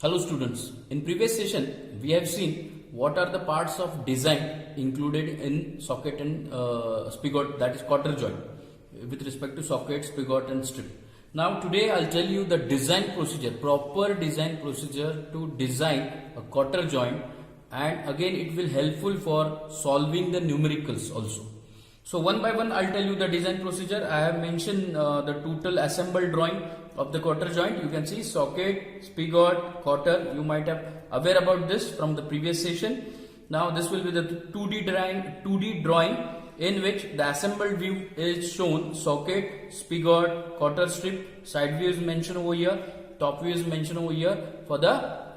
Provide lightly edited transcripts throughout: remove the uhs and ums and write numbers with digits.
Hello students, in previous session we have seen what are the parts of design included in socket and spigot, that is quarter joint, with respect to socket, spigot and strip. Now today I'll tell you the design procedure, proper design procedure to design a quarter joint, and again it will helpful for solving the numericals also. So one by one I'll tell you the design procedure. I have mentioned the total assembled drawing of the quarter joint. You can see socket, spigot, quarter. You might have aware about this from the previous session. Now this will be the 2D drawing in which the assembled view is shown: socket, spigot, quarter strip. Side view is mentioned over here, top view is mentioned over here for the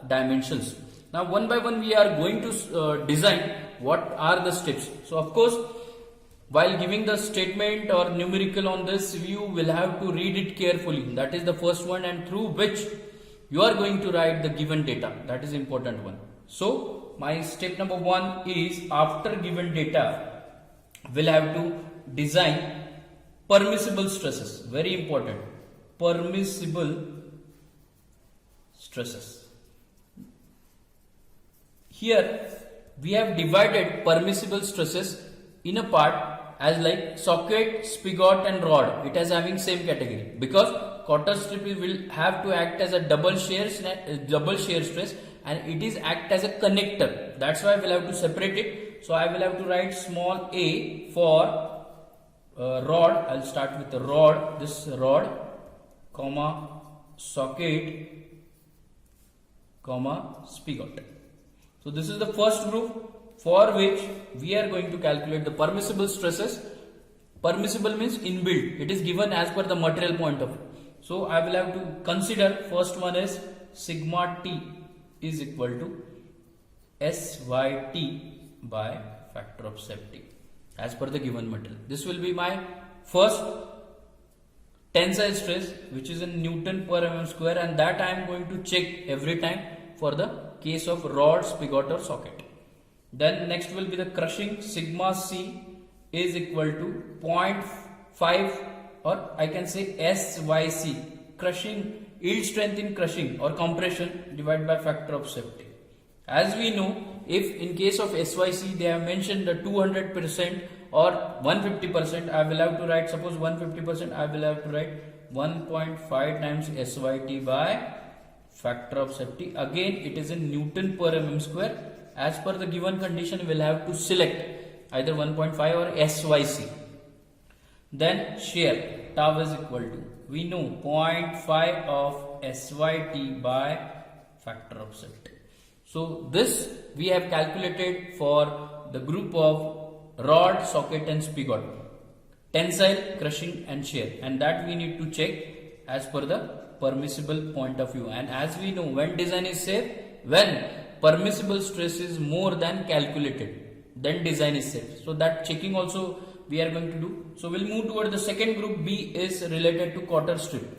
dimensions. Now one by one we are going to design what are the steps. So of course, while giving the statement or numerical on this, you will have to read it carefully. That is the first one, and through which you are going to write the given data. That is important one. So my step number one is, after given data, we'll have to design permissible stresses. Very important. Permissible stresses. Here we have divided permissible stresses in a part as like socket, spigot and rod. It is having same category because quarter strip will have to act as a double shear stress, and it is act as a connector. That's why I will have to separate it. So I will have to write small a for rod. I'll start with the rod. This rod, comma socket, comma spigot. So this is the first group, for which we are going to calculate the permissible stresses. Permissible means inbuilt. It is given as per the material point of view. So I will have to consider, first one is sigma T is equal to SYT by factor of safety as per the given material. This will be my first tensile stress, which is in Newton per mm square, and that I am going to check every time for the case of rod, spigot or socket. Then next will be the crushing. Sigma C is equal to 0.5, or I can say SYC, crushing, yield strength in crushing or compression, divided by factor of safety. As we know, if in case of SYC they have mentioned the 200% or 150%, I will have to write, suppose 150%, I will have to write 1.5 times SYT by factor of safety. Again it is in Newton per mm square. As per the given condition, we will have to select either 1.5 or SYC. Then shear, tau is equal to, we know 0.5 of SYT by factor of safety. So this we have calculated for the group of rod, socket and spigot, tensile, crushing and shear, and that we need to check as per the permissible point of view. And as we know, when design is safe, when permissible stress is more than calculated, then design is safe. So that checking also we are going to do. So we'll move toward the second group. B is related to quarter strip.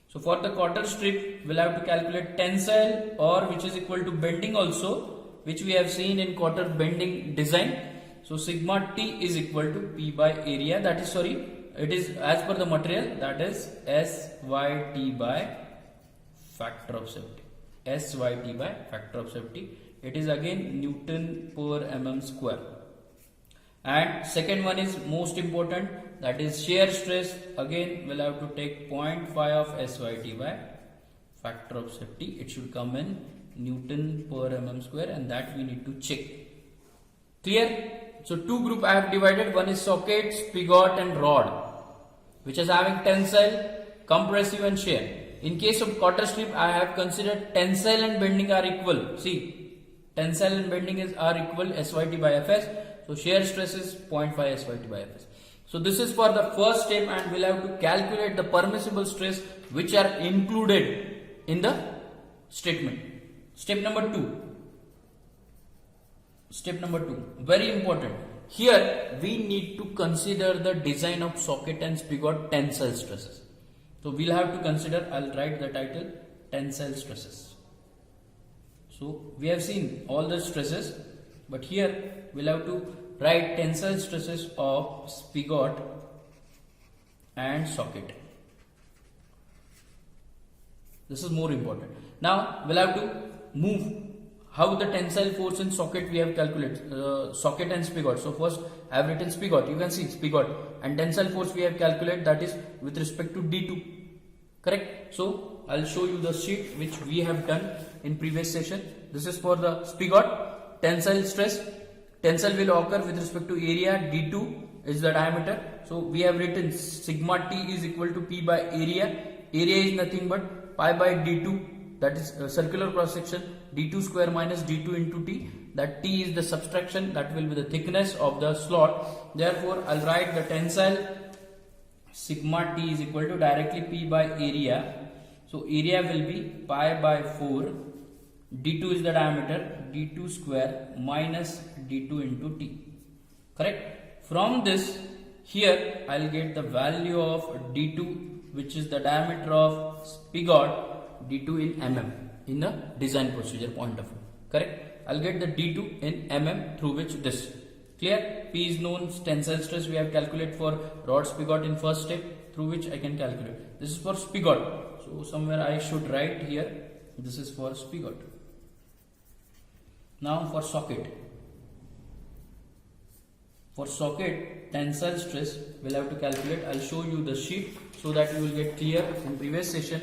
So for the quarter strip, we'll have to calculate tensile, or which is equal to bending also, which we have seen in quarter bending design. So sigma T is equal to P by area, that is, sorry, it is as per the material, that is SYT by factor of safety. SYT by factor of safety. It is again Newton per mm square. And second one is most important, that is shear stress. Again we'll have to take 0.5 of SYT by factor of safety. It should come in Newton per mm square, and that we need to check. Clear? So two group I have divided. One is socket, spigot and rod, which is having tensile, compressive and shear. In case of quarter strip, I have considered tensile and bending are equal. See, tensile and bending are equal, SYT by Fs. So shear stress is 0.5 SYT by Fs. So this is for the first step, and we'll have to calculate the permissible stress which are included in the statement. Step number two. Step number two, very important. Here we need to consider the design of socket and spigot tensile stresses. So we'll have to consider, I'll write the title, tensile stresses. So we have seen all the stresses, but here we'll have to write tensile stresses of spigot and socket. This is more important. Now we'll have to move how the tensile force in socket we have calculated, socket and spigot. So first I have written spigot, you can see spigot, and tensile force we have calculated, that is with respect to D2, correct? So I'll show you the sheet which we have done in previous session. This is for the spigot, tensile stress. Tensile will occur with respect to area, D2 is the diameter. So we have written sigma T is equal to P by area. Area is nothing but pi by D2, that is circular cross section, D2 square minus D2 into T. That T is the subtraction, that will be the thickness of the slot. Therefore I'll write the tensile sigma T is equal to directly P by area. So area will be pi by 4. D2 is the diameter, D2 square minus D2 into T. Correct? From this, here I'll get the value of D2, which is the diameter of spigot, D2 in mm in the design procedure point of view. Correct? I'll get the D2 in mm through which this. Clear? P is known, tensile stress we have calculated for rod spigot in first step, through which I can calculate. This is for spigot. So somewhere I should write here, this is for spigot. Now for socket. For socket, tensile stress we'll have to calculate. I'll show you the sheet so that you will get clear in previous session.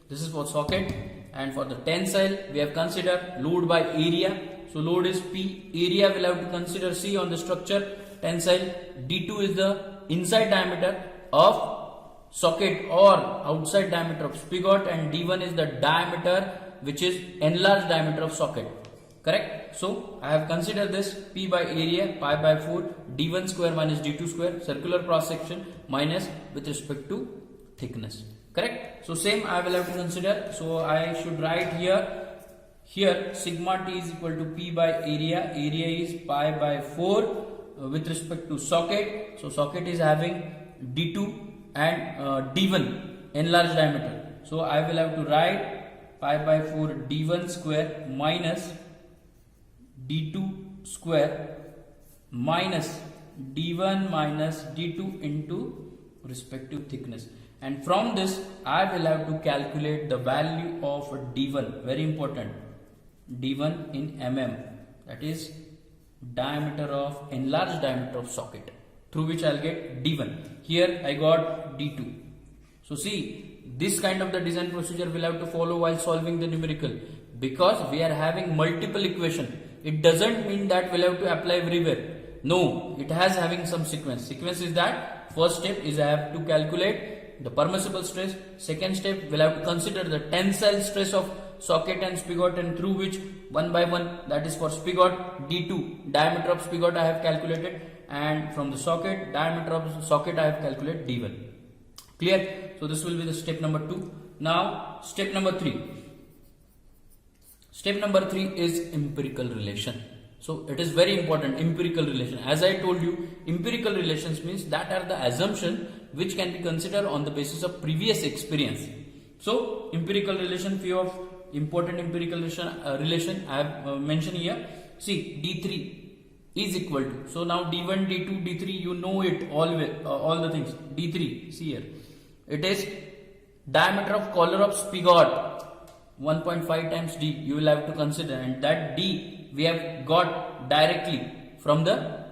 This is for socket, and for the tensile we have considered load by area. So load is P, area we'll have to consider C on the structure. Tensile D2 is the inside diameter of socket or outside diameter of spigot, and D1 is the diameter which is enlarged diameter of socket. Correct? So I have considered this P by area, pi by 4, D1 square minus D2 square, circular cross section minus with respect to thickness. Correct? So same I will have to consider. So I should write here sigma T is equal to P by area. Area is pi by 4 with respect to socket. So socket is having D2 and D1 enlarged diameter. So I will have to write pi by 4 D1 square minus D2 square minus D1 minus D2 into respective thickness. And from this I will have to calculate the value of D1, very important, D1 in mm, that is diameter of enlarged diameter of socket, through which I'll get D1. Here I got D2. So see, this kind of the design procedure we'll have to follow while solving the numerical, because we are having multiple equation. It doesn't mean that we'll have to apply everywhere. No, it has having some sequence. Sequence is that first step is I have to calculate the permissible stress. Second step we'll have to consider the tensile stress of socket and spigot, and through which one by one, that is for spigot D2 diameter of spigot I have calculated, and from the socket diameter of socket I have calculated D1. Clear? So this will be the step number 2. Now step number 3. Step number 3 is empirical relation. So it is very important, empirical relation. As I told you, empirical relations means that are the assumption which can be considered on the basis of previous experience. So empirical relation, few of important empirical relation I have mentioned here. See, D3 is equal to, so now D1, D2, D3, you know it all the things. D3, see here, it is diameter of collar of spigot, 1.5 times D you will have to consider, and that D we have got directly from the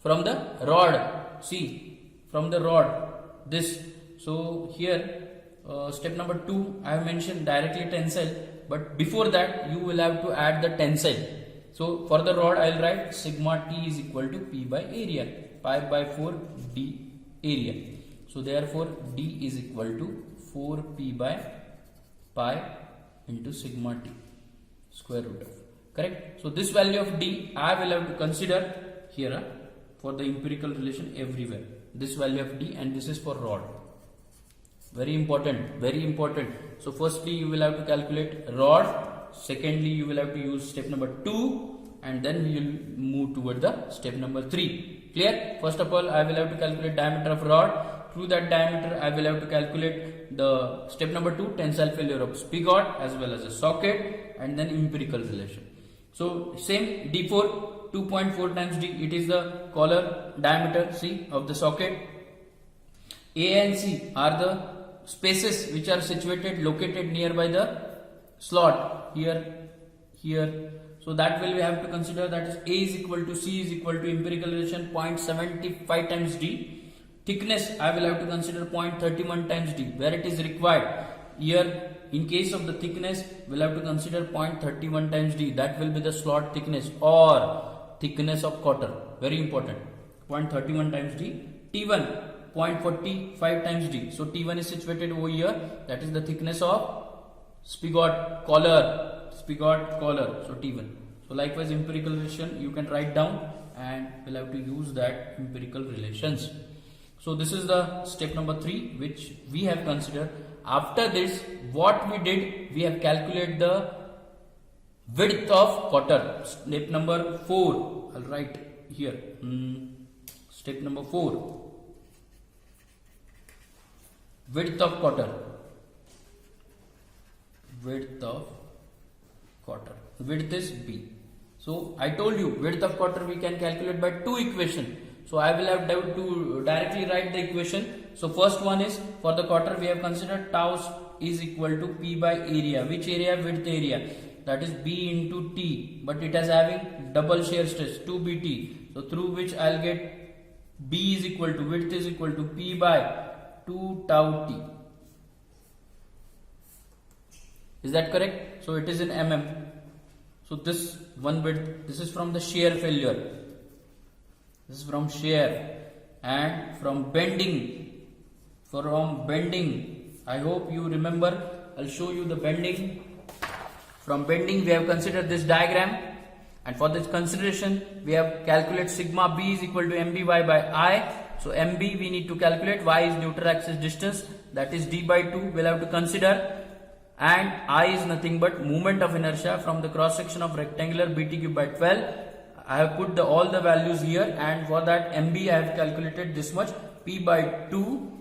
rod. See, from the rod this. So here step number 2 I have mentioned directly tensile, but before that you will have to add the tensile. So for the rod I will write sigma T is equal to P by area, pi by 4 D area. So therefore D is equal to 4 P by pi into sigma T square root of. Correct? So this value of D I will have to consider here for the empirical relation everywhere. This value of D, and this is for rod. Very important, very important. So firstly you will have to calculate rod. Secondly you will have to use step number 2, and then we will move toward the step number 3. Clear? First of all I will have to calculate diameter of rod. Through that diameter I will have to calculate the step number 2, tensile failure of spigot as well as a socket, and then empirical relation. So same D4, 2.4 times D, it is the collar diameter C of the socket. A and C are the spaces which are located nearby the slot here. So that will we have to consider, that is A is equal to C is equal to empirical relation 0.75 times D. Thickness I will have to consider 0.31 times D where it is required. Here in case of the thickness we'll have to consider 0.31 times D, that will be the slot thickness or thickness of quarter, very important, 0.31 times D. T1 0.45 times D, so T1 is situated over here, that is the thickness of spigot collar, so T1. So likewise empirical relation you can write down and we'll have to use that empirical relations. So this is the step number 3 which we have considered. After this, what we did, we have calculated the width of quarter. Step number 4, I'll write here. Step number 4, width of quarter. Width of quarter. Width is B. So I told you width of quarter we can calculate by 2 equations. So I will have to directly write the equation. So first one is for the quarter we have considered tau is equal to P by area. Which area? Width area. That is B into T. But it is having double shear stress 2BT. So through which I'll get B is equal to, width is equal to P by 2 tau T. Is that correct? So it is in mm. So this one width, this is from the shear failure. This is from shear and from bending. I hope you remember. I'll show you the bending. From bending we have considered this diagram, and for this consideration we have calculated sigma B is equal to mby by I. So mb we need to calculate, y is neutral axis distance, that is d by 2 we'll have to consider, and I is nothing but moment of inertia from the cross section of rectangular BT cube by 12. I have put all the values here, and for that MB I have calculated this much, P by 2,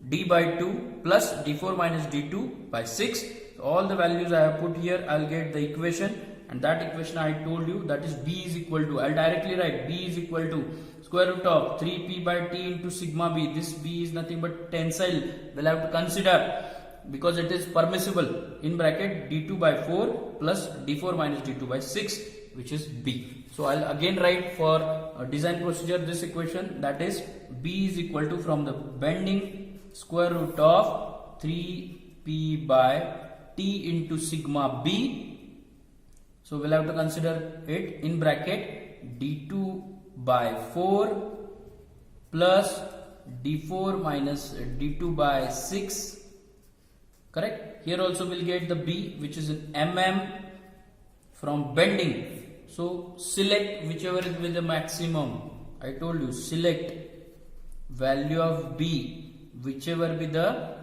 D by 2 plus D4 minus D2 by 6. So all the values I have put here, I'll get the equation, and that equation I told you, that is B is equal to, I'll directly write B is equal to square root of 3P by T into sigma B. This B is nothing but tensile, we'll have to consider because it is permissible, in bracket D2 by 4 plus D4 minus D2 by 6, which is B. So I'll again write for design procedure this equation, that is B is equal to, from the bending, square root of 3P by T into sigma B. So we'll have to consider it in bracket D2 by 4 plus D4 minus D2 by 6. Correct? Here also we'll get the B, which is in mm from bending. So select whichever is with the maximum. I told you select value of B whichever be the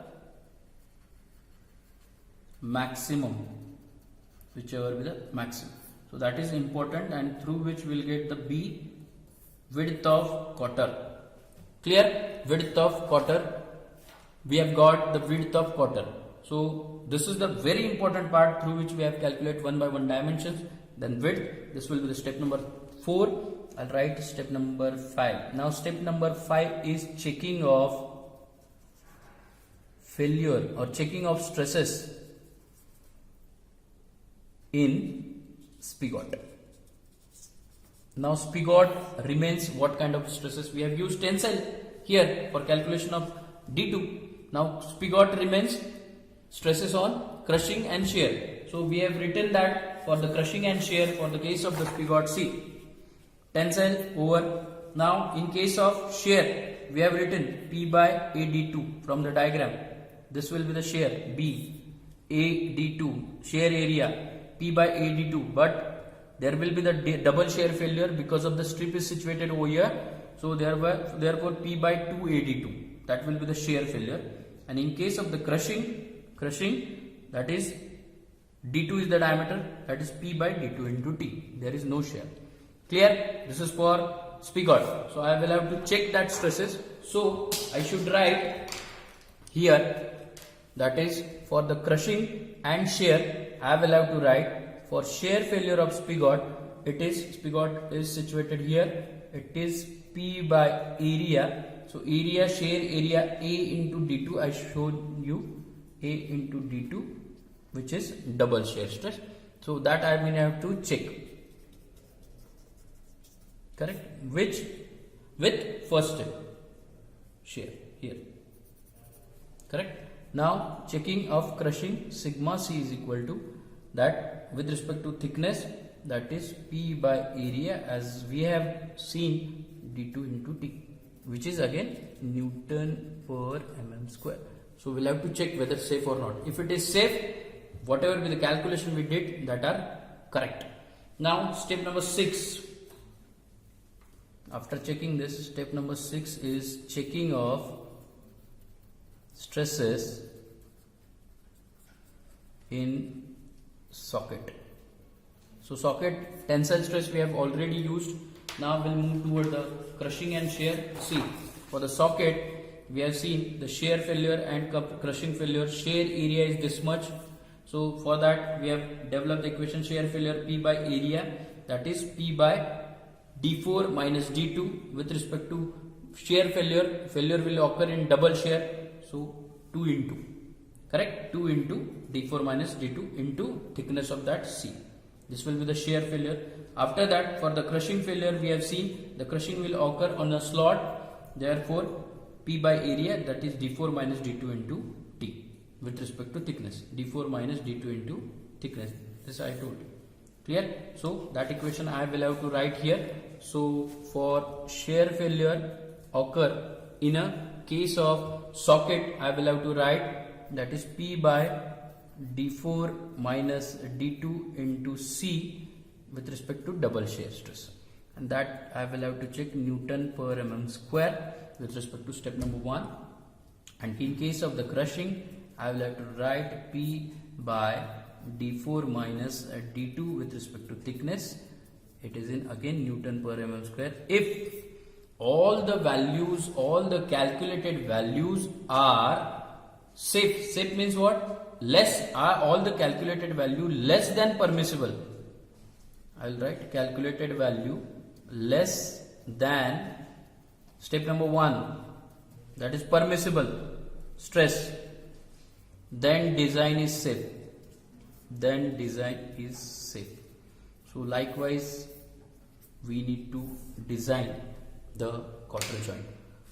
maximum. So that is important, and through which we'll get the B, width of quarter. Clear? Width of quarter. We have got the width of quarter. So this is the very important part through which we have calculated one by one dimensions. Then width, this will be the step number 4. I'll write step number 5. Now step number 5 is checking of failure or checking of stresses in spigot. Now spigot remains what kind of stresses? We have used tensile here for calculation of D2. Now spigot remains stresses on crushing and shear. So we have written that for the crushing and shear for the case of the spigot C, tensile over. Now in case of shear we have written P by AD2 from the diagram. This will be the shear B, AD2, shear area P by AD2, but there will be the double shear failure because of the strip is situated over here. So therefore P by 2 AD2, that will be the shear failure. And in case of the crushing, that is D2 is the diameter, that is P by D2 into T. There is no shear. Clear? This is for spigot. So I will have to check that stresses. So I should write here, that is for the crushing and shear, I will have to write for shear failure of spigot, spigot is situated here, it is P by area. So area, shear area A into D2 I showed you. A into D2, which is double shear stress. So that I mean I have to check. Correct? Which with first step shear here. Correct? Now checking of crushing, sigma C is equal to that with respect to thickness, that is P by area, as we have seen D2 into T, which is again Newton per mm square. So we'll have to check whether safe or not. If it is safe, whatever be the calculation we did, that are correct. Now step number 6. After checking this, step number 6 is checking of stresses in socket. So socket tensile stress we have already used. Now we'll move toward the crushing and shear. See, for the socket we have seen the shear failure and crushing failure. Shear area is this much. So for that we have developed the equation shear failure P by area, that is P by D4 minus D2 with respect to shear failure. Failure will occur in double shear. So 2 into, correct? 2 into D4 minus D2 into thickness of that C. This will be the shear failure. After that, for the crushing failure, we have seen the crushing will occur on a slot. Therefore, P by area, that is D4 minus D2 into T with respect to thickness. D4 minus D2 into thickness. This I told you. Clear? So that equation I will have to write here. So for shear failure occur in a case of socket, I will have to write that is P by D4 minus D2 into C with respect to double shear stress, and that I will have to check Newton per mm square with respect to step number 1. And in case of the crushing, I will have to write P by D4 minus D2 with respect to thickness. It is in again Newton per mm square. If all the values, all the calculated values are safe. Safe means what? Less, are all the calculated value less than permissible. I will write calculated value less than step number 1, that is permissible stress. Then design is safe. Then design is safe. So likewise we need to design the quarter joint.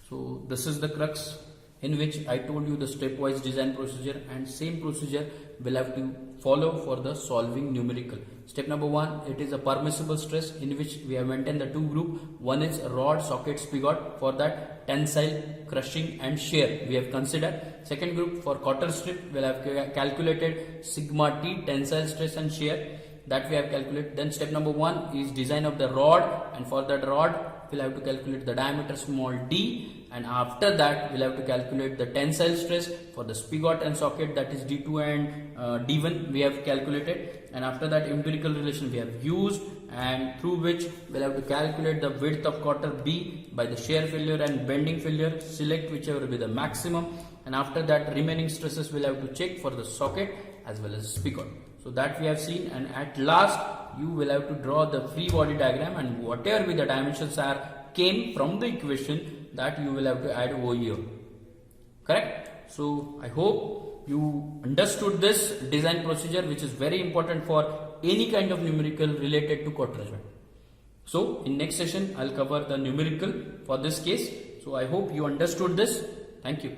So this is the crux in which I told you the stepwise design procedure, and same procedure will have to follow for the solving numerical. Step number 1, it is a permissible stress in which we have maintained the two group. One is rod, socket, spigot. For that tensile, crushing and shear we have considered. Second group for quarter strip we will have calculated sigma T, tensile stress and shear, that we have calculated. Then step number 1 is design of the rod, and for that rod we'll have to calculate the diameter small d, and after that we'll have to calculate the tensile stress for the spigot and socket, that is D2 and D1 we have calculated, and after that empirical relation we have used, and through which we'll have to calculate the width of quarter B by the shear failure and bending failure, select whichever will be the maximum, and after that remaining stresses we'll have to check for the socket as well as spigot. So that we have seen, and at last you will have to draw the free body diagram, and whatever be the dimensions are came from the equation, that you will have to add over here. Correct? So I hope you understood this design procedure, which is very important for any kind of numerical related to quarter joint. So in next session I'll cover the numerical for this case. So I hope you understood this. Thank you.